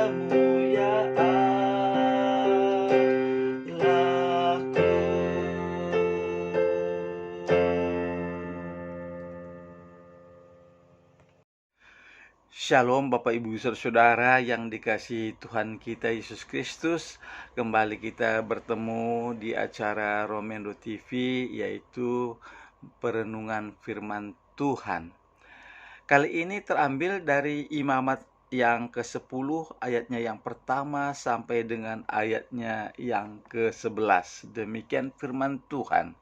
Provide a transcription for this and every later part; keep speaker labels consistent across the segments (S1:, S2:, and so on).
S1: kepadamu ya Allahku. Shalom Bapak Ibu Saudara yang dikasihi Tuhan kita Yesus Kristus. Kembali kita bertemu di acara Romendo TV, yaitu perenungan firman Tuhan. Kali ini terambil dari Imamat yang ke-10 ayatnya yang pertama sampai dengan ayatnya yang ke-11. Demikian firman Tuhan.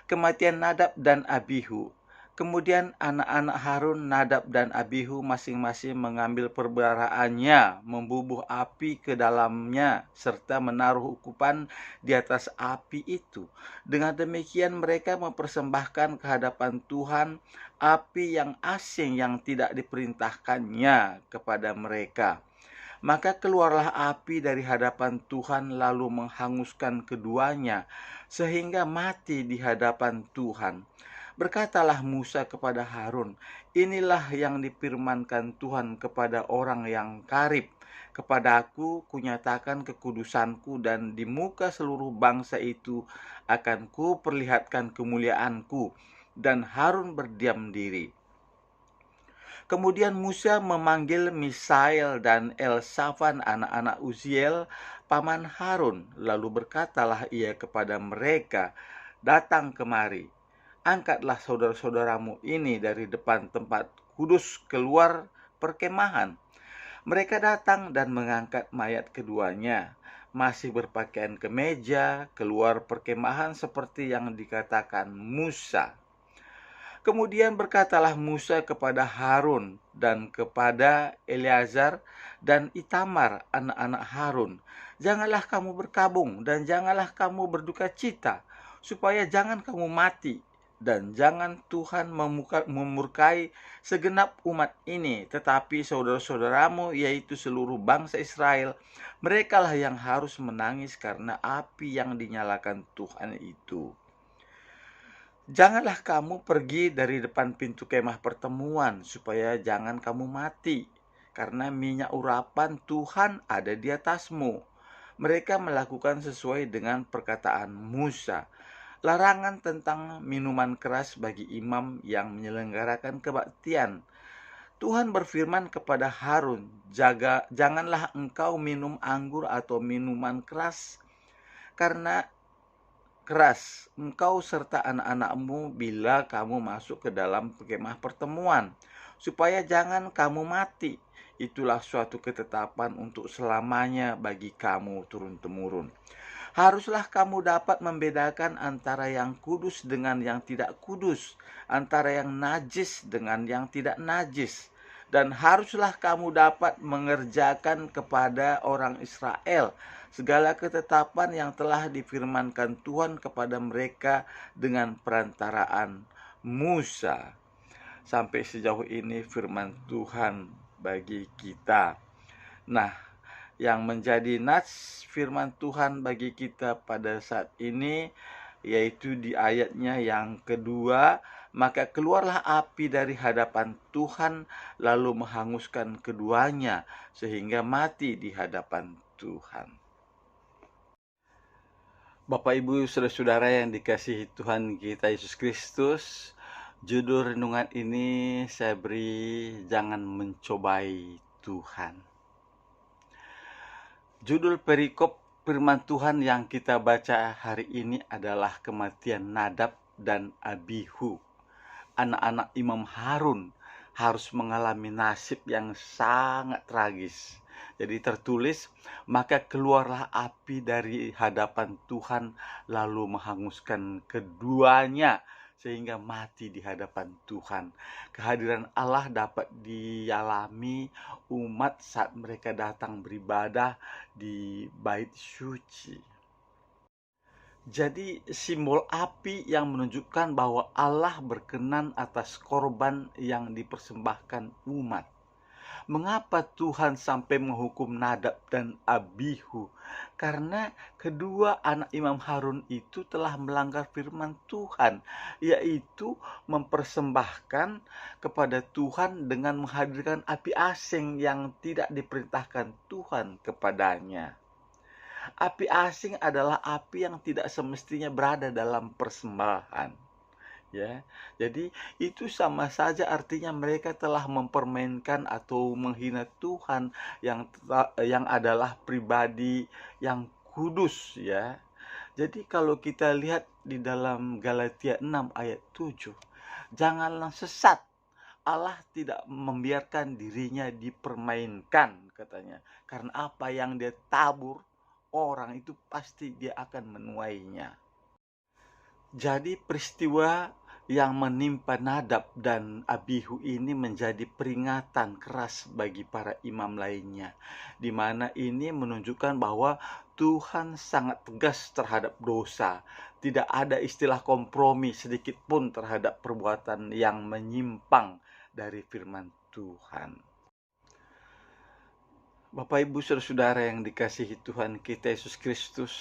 S1: Kematian Nadab dan Abihu. Kemudian anak-anak Harun, Nadab dan Abihu masing-masing mengambil perbaraannya, membubuh api ke dalamnya, serta menaruh ukupan di atas api itu. Dengan demikian mereka mempersembahkan kehadapan Tuhan api yang asing yang tidak diperintahkannya kepada mereka. Maka keluarlah api dari hadapan Tuhan lalu menghanguskan keduanya, sehingga mati di hadapan Tuhan. Berkatalah Musa kepada Harun, inilah yang difirmankan Tuhan kepada orang yang karib. Kepadaku kunyatakan kekudusanku, dan di muka seluruh bangsa itu akan kuperlihatkan kemuliaanku. Dan Harun berdiam diri. Kemudian Musa memanggil Misael dan Elsafan, anak-anak Uziel, paman Harun. Lalu berkatalah ia kepada mereka, datang kemari. Angkatlah saudara-saudaramu ini dari depan tempat kudus keluar perkemahan. Mereka datang dan mengangkat mayat keduanya, masih berpakaian kemeja, keluar perkemahan seperti yang dikatakan Musa. Kemudian berkatalah Musa kepada Harun dan kepada Eleazar dan Itamar, anak-anak Harun, janganlah kamu berkabung dan janganlah kamu berduka cita, supaya jangan kamu mati. Dan jangan Tuhan memurkai segenap umat ini, tetapi saudara-saudaramu, yaitu seluruh bangsa Israel, merekalah yang harus menangis karena api yang dinyalakan Tuhan itu. Janganlah kamu pergi dari depan pintu kemah pertemuan, supaya jangan kamu mati, karena minyak urapan Tuhan ada di atasmu. Mereka melakukan sesuai dengan perkataan Musa. Larangan tentang minuman keras bagi imam yang menyelenggarakan kebaktian. Tuhan berfirman kepada Harun, janganlah engkau minum anggur atau minuman keras, karena keras engkau serta anak-anakmu bila kamu masuk ke dalam kemah pertemuan, supaya jangan kamu mati. Itulah suatu ketetapan untuk selamanya bagi kamu turun-temurun. Haruslah kamu dapat membedakan antara yang kudus dengan yang tidak kudus, antara yang najis dengan yang tidak najis. Dan haruslah kamu dapat mengerjakan kepada orang Israel segala ketetapan yang telah difirmankan Tuhan kepada mereka dengan perantaraan Musa. Sampai sejauh ini firman Tuhan bagi kita. Nah, yang menjadi nats firman Tuhan bagi kita pada saat ini, yaitu di ayatnya yang kedua, maka keluarlah api dari hadapan Tuhan lalu menghanguskan keduanya, sehingga mati di hadapan Tuhan. Bapak Ibu Saudara-saudara yang dikasihi Tuhan kita Yesus Kristus, judul renungan ini saya beri, jangan mencobai Tuhan. Judul perikop firman Tuhan yang kita baca hari ini adalah kematian Nadab dan Abihu. Anak-anak Imam Harun harus mengalami nasib yang sangat tragis. Jadi tertulis, maka keluarlah api dari hadapan Tuhan lalu menghanguskan keduanya, sehingga mati di hadapan Tuhan. Kehadiran Allah dapat dialami umat saat mereka datang beribadah di bait suci. Jadi simbol api yang menunjukkan bahwa Allah berkenan atas korban yang dipersembahkan umat. Mengapa Tuhan sampai menghukum Nadab dan Abihu? Karena kedua anak Imam Harun itu telah melanggar firman Tuhan, yaitu mempersembahkan kepada Tuhan dengan menghadirkan api asing yang tidak diperintahkan Tuhan kepadanya. Api asing adalah api yang tidak semestinya berada dalam persembahan. Ya, jadi itu sama saja artinya mereka telah mempermainkan atau menghina Tuhan yang adalah pribadi yang kudus, ya. Jadi kalau kita lihat di dalam Galatia 6 ayat 7, janganlah sesat. Allah tidak membiarkan dirinya dipermainkan, katanya. Karena apa yang dia tabur, orang itu pasti dia akan menuainya. Jadi peristiwa yang menimpa Nadab dan Abihu ini menjadi peringatan keras bagi para imam lainnya, di mana ini menunjukkan bahwa Tuhan sangat tegas terhadap dosa. Tidak ada istilah kompromi sedikit pun terhadap perbuatan yang menyimpang dari firman Tuhan. Bapak Ibu Saudara yang dikasihi Tuhan kita Yesus Kristus,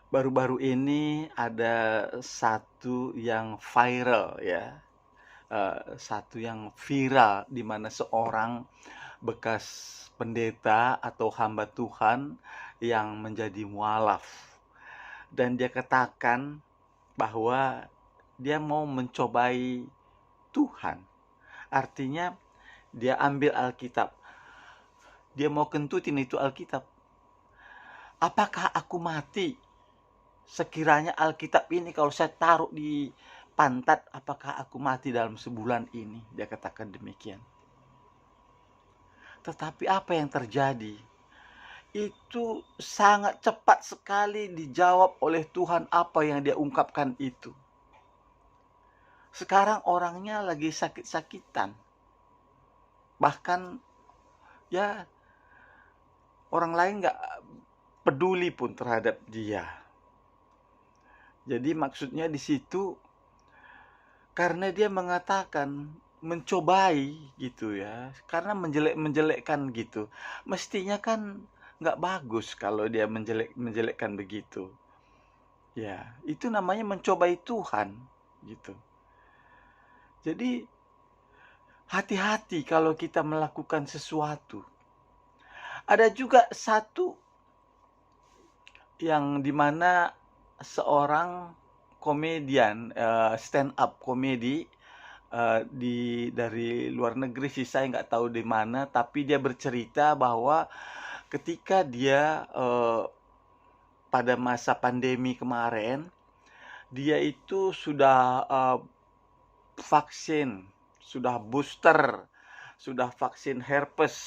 S1: baru-baru ini ada satu yang viral, ya, satu yang viral di mana seorang bekas pendeta atau hamba Tuhan yang menjadi mualaf, dan dia katakan bahwa dia mau mencobai Tuhan. Artinya dia ambil Alkitab, dia mau kentutin itu Alkitab. Apakah aku mati? Sekiranya Alkitab ini kalau saya taruh di pantat, apakah aku mati dalam sebulan ini? Dia katakan demikian. Tetapi apa yang terjadi? Itu sangat cepat sekali dijawab oleh Tuhan apa yang dia ungkapkan itu. Sekarang orangnya lagi sakit-sakitan. Bahkan ya orang lain gak peduli pun terhadap dia. Jadi maksudnya di situ karena dia mengatakan mencobai gitu, ya, karena menjelekkan gitu. Mestinya kan nggak bagus kalau dia menjelekkan begitu. Ya, itu namanya mencobai Tuhan gitu. Jadi hati-hati kalau kita melakukan sesuatu. Ada juga satu yang dimana seorang komedian stand up komedi dari luar negeri sih, saya nggak tahu di mana, tapi dia bercerita bahwa ketika dia pada masa pandemi kemarin, dia itu sudah vaksin, sudah booster, sudah vaksin herpes,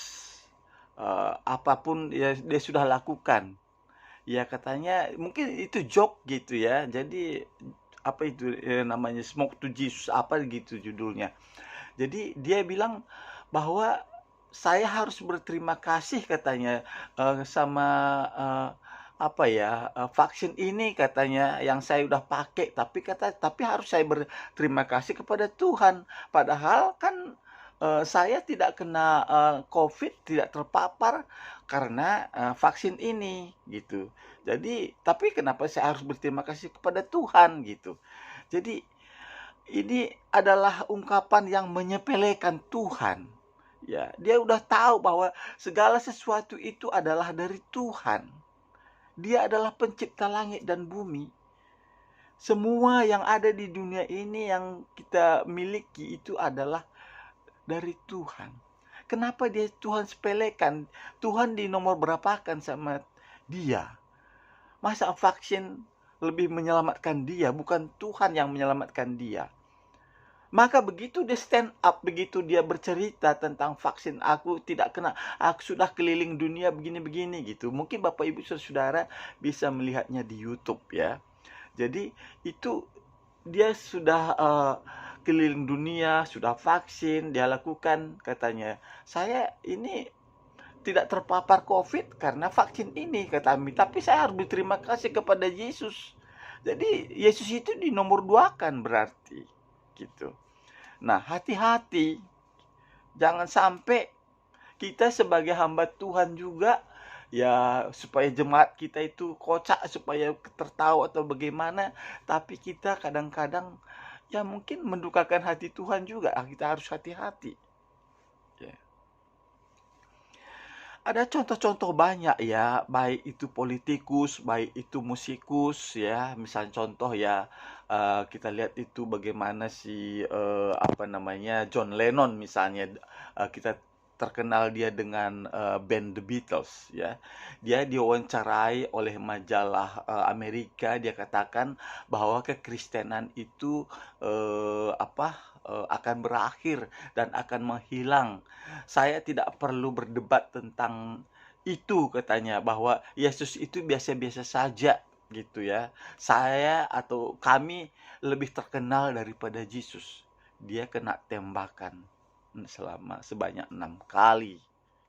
S1: apapun ya dia sudah lakukan. Ya katanya mungkin itu joke gitu ya. Jadi apa itu namanya Smoke to Jesus apa gitu judulnya. Jadi dia bilang bahwa saya harus berterima kasih katanya sama vaksin ini katanya yang saya udah pakai, tapi harus saya berterima kasih kepada Tuhan. Padahal kan saya tidak kena COVID, tidak terpapar karena vaksin ini gitu. Jadi, tapi kenapa saya harus berterima kasih kepada Tuhan gitu. Jadi, ini adalah ungkapan yang menyepelekan Tuhan. Ya, dia udah tahu bahwa segala sesuatu itu adalah dari Tuhan. Dia adalah pencipta langit dan bumi. Semua yang ada di dunia ini yang kita miliki itu adalah dari Tuhan. Kenapa Tuhan sepelekan? Tuhan di nomor berapakan sama dia? Masa vaksin lebih menyelamatkan dia, bukan Tuhan yang menyelamatkan dia? Maka begitu dia stand up, begitu dia bercerita tentang vaksin, aku tidak kena, aku sudah keliling dunia begini-begini gitu. Mungkin Bapak Ibu Saudara bisa melihatnya di YouTube ya. Jadi itu dia sudah keliling dunia, sudah vaksin, dia lakukan, katanya. Saya ini tidak terpapar COVID karena vaksin ini, kata Ami. Tapi saya harus berterima kasih kepada Yesus. Jadi Yesus itu dinomor 2 kan berarti gitu. Nah, hati-hati Jangan sampai kita sebagai hamba Tuhan juga, ya supaya jemaat kita itu kocak, supaya tertawa atau bagaimana, tapi kita kadang-kadang ya mungkin mendukakan hati Tuhan juga. Kita harus hati-hati. Ya. Ada contoh-contoh banyak ya, baik itu politikus, baik itu musikus ya. Misal contoh ya, kita lihat itu bagaimana si apa namanya, John Lennon misalnya, kita terkenal dia dengan band The Beatles ya. Dia diwawancarai oleh majalah Amerika, dia katakan bahwa kekristenan itu akan berakhir dan akan menghilang. Saya tidak perlu berdebat tentang itu, katanya, bahwa Yesus itu biasa-biasa saja gitu ya. Saya atau kami lebih terkenal daripada Yesus. Dia kena tembakan selama sebanyak 6 kali.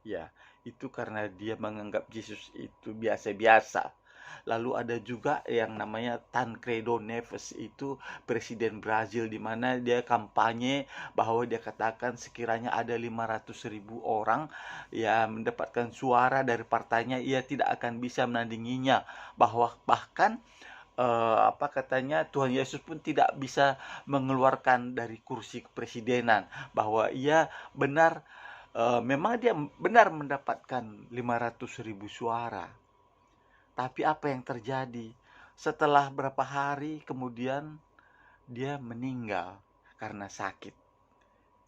S1: Ya, itu karena dia menganggap Yesus itu biasa-biasa. Lalu ada juga yang namanya Tancredo Neves, itu presiden Brazil, di mana dia kampanye bahwa dia katakan sekiranya ada 500.000 orang ya mendapatkan suara dari partainya, ia tidak akan bisa menandinginya. Bahwa bahkan apa katanya, Tuhan Yesus pun tidak bisa mengeluarkan dari kursi kepresidenan, bahwa ia benar, memang dia benar mendapatkan 500.000 suara. Tapi apa yang terjadi? Setelah berapa hari kemudian dia meninggal karena sakit.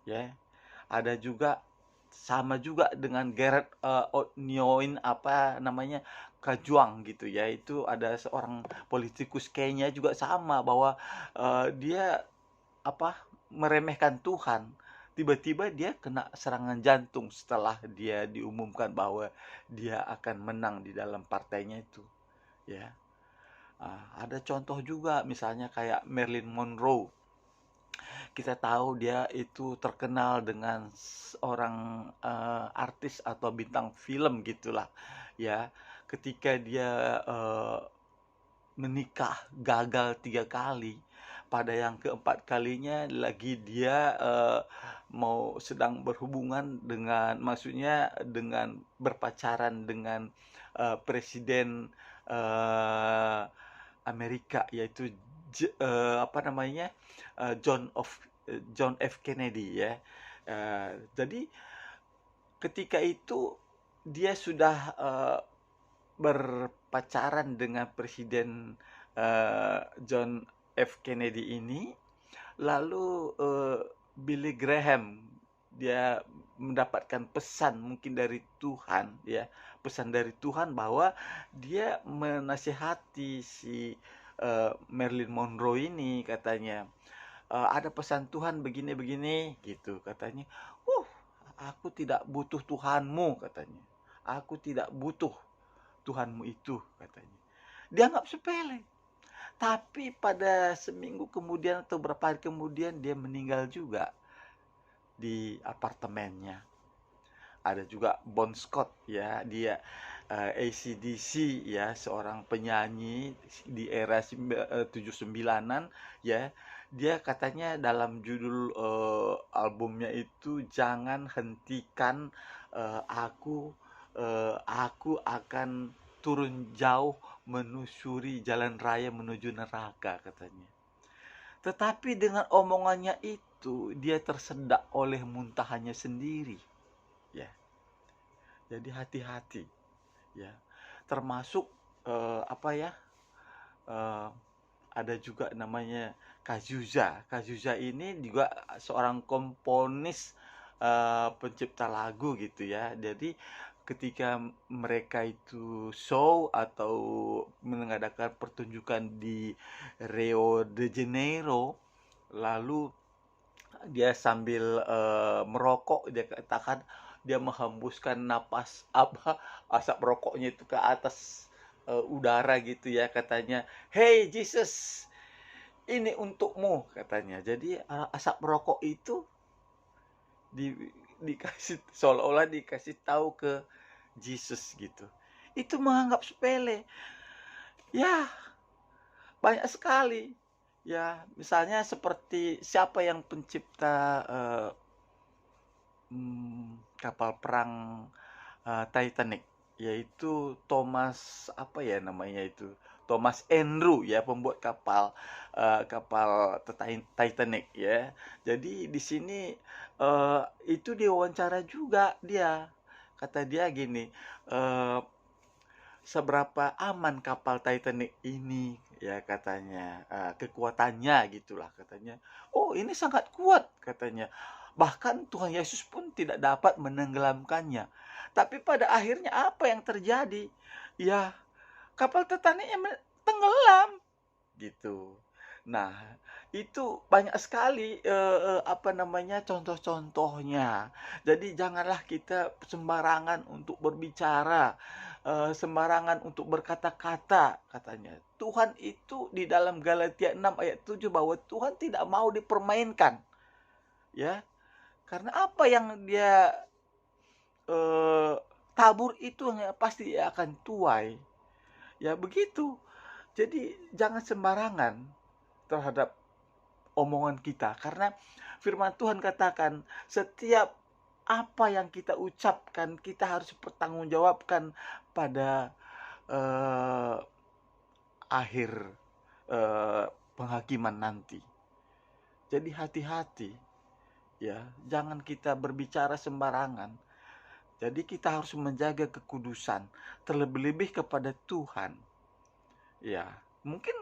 S1: Ya, ada juga sama juga dengan Gareth O'Neill, apa namanya, Kajuang gitu ya. Itu ada seorang politikus Kenya juga sama, bahwa dia apa meremehkan Tuhan. Tiba-tiba dia kena serangan jantung setelah dia diumumkan bahwa dia akan menang di dalam partainya itu, ya. Ada contoh juga misalnya kayak Marilyn Monroe. Kita tahu dia itu terkenal dengan seorang artis atau bintang film gitulah, ya. Ketika dia menikah gagal 3 kali, pada yang keempat kalinya lagi dia mau sedang berhubungan dengan, maksudnya dengan berpacaran dengan presiden eh, Amerika, yaitu apa namanya, John F Kennedy ya. Jadi ketika itu dia sudah berpacaran dengan presiden John F Kennedy ini, lalu Billy Graham dia mendapatkan pesan mungkin dari Tuhan ya, pesan dari Tuhan bahwa dia menasihati si Marilyn Monroe ini, katanya, ada pesan Tuhan begini-begini gitu, katanya. Aku tidak butuh Tuhanmu, katanya. Aku tidak butuh Tuhanmu itu, katanya. Dia anggap sepele. Tapi pada seminggu kemudian atau berapa hari kemudian dia meninggal juga di apartemennya. Ada juga Bon Scott ya, dia AC/DC ya, seorang penyanyi di era 79-an ya. Dia katanya dalam judul albumnya itu, jangan hentikan aku akan turun jauh menusuri jalan raya menuju neraka, katanya. Tetapi dengan omongannya itu dia tersedak oleh muntahannya sendiri. Ya, jadi hati-hati ya. Termasuk apa ya? eh, ada juga namanya Kazuza. Kazuza ini juga seorang komponis, pencipta lagu gitu ya. Jadi ketika mereka itu show atau mengadakan pertunjukan di Rio de Janeiro, lalu dia sambil merokok, dia katakan dia menghembuskan napas apa asap rokoknya itu ke atas udara gitu ya, katanya, "Hey Jesus, ini untukmu," katanya. Jadi asap rokok itu di, dikasih seolah-olah dikasih tahu ke Jesus gitu. Itu menganggap sepele. Ya, banyak sekali. Ya, misalnya seperti siapa yang pencipta kapal perang Titanic, yaitu Thomas apa ya namanya itu, Thomas Andrew ya, pembuat kapal Titanic ya. Jadi di sini itu diwawancara juga dia. Kata dia gini, eh, seberapa aman kapal Titanic ini ya katanya, kekuatannya gitulah katanya. Oh, ini sangat kuat katanya. Bahkan Tuhan Yesus pun tidak dapat menenggelamkannya. Tapi pada akhirnya apa yang terjadi? Ya, kapal Titanicnya tenggelam gitu. Nah, itu banyak sekali apa namanya contoh-contohnya. Jadi janganlah kita sembarangan untuk berbicara, sembarangan untuk berkata-kata katanya. Tuhan itu di dalam Galatia 6 ayat 7 bahwa Tuhan tidak mau dipermainkan, ya. Karena apa yang dia eh, tabur itu pasti akan tuai. Ya begitu. Jadi jangan sembarangan terhadap omongan kita, karena firman Tuhan katakan setiap apa yang kita ucapkan kita harus pertanggungjawabkan pada eh, akhir eh, penghakiman nanti. Jadi hati-hati ya, jangan kita berbicara sembarangan. Jadi kita harus menjaga kekudusan, terlebih-lebih kepada Tuhan. Ya, mungkin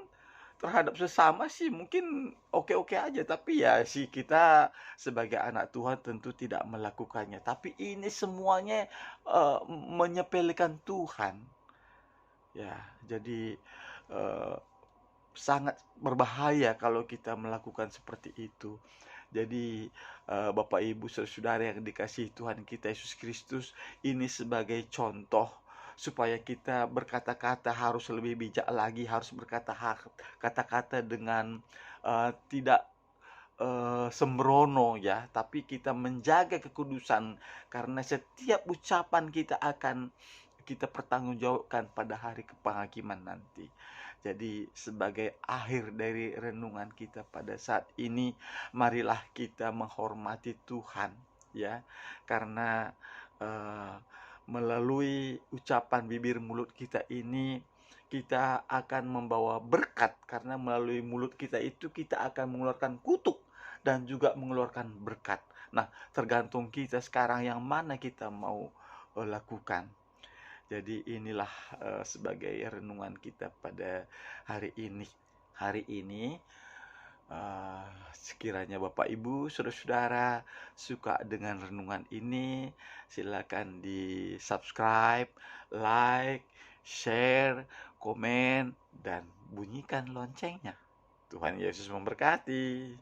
S1: terhadap sesama sih mungkin oke-oke aja, tapi ya sih kita sebagai anak Tuhan tentu tidak melakukannya. Tapi ini semuanya menyepelekan Tuhan. Ya, jadi eh, sangat berbahaya kalau kita melakukan seperti itu. Jadi Bapak Ibu Saudara yang dikasihi Tuhan kita Yesus Kristus, ini sebagai contoh supaya kita berkata-kata harus lebih bijak lagi, harus kata-kata dengan tidak sembrono ya, tapi kita menjaga kekudusan, karena setiap ucapan kita akan kita pertanggungjawabkan pada hari penghakiman nanti. Jadi sebagai akhir dari renungan kita pada saat ini, marilah kita menghormati Tuhan ya, karena eh, melalui ucapan bibir mulut kita ini kita akan membawa berkat, karena melalui mulut kita itu kita akan mengeluarkan kutuk dan juga mengeluarkan berkat. Nah, tergantung kita sekarang yang mana kita mau lakukan. Jadi inilah sebagai renungan kita pada hari ini. Hari ini sekiranya Bapak Ibu Saudara-saudara suka dengan renungan ini, silakan di subscribe, like, share, komen, dan bunyikan loncengnya. Tuhan Yesus memberkati.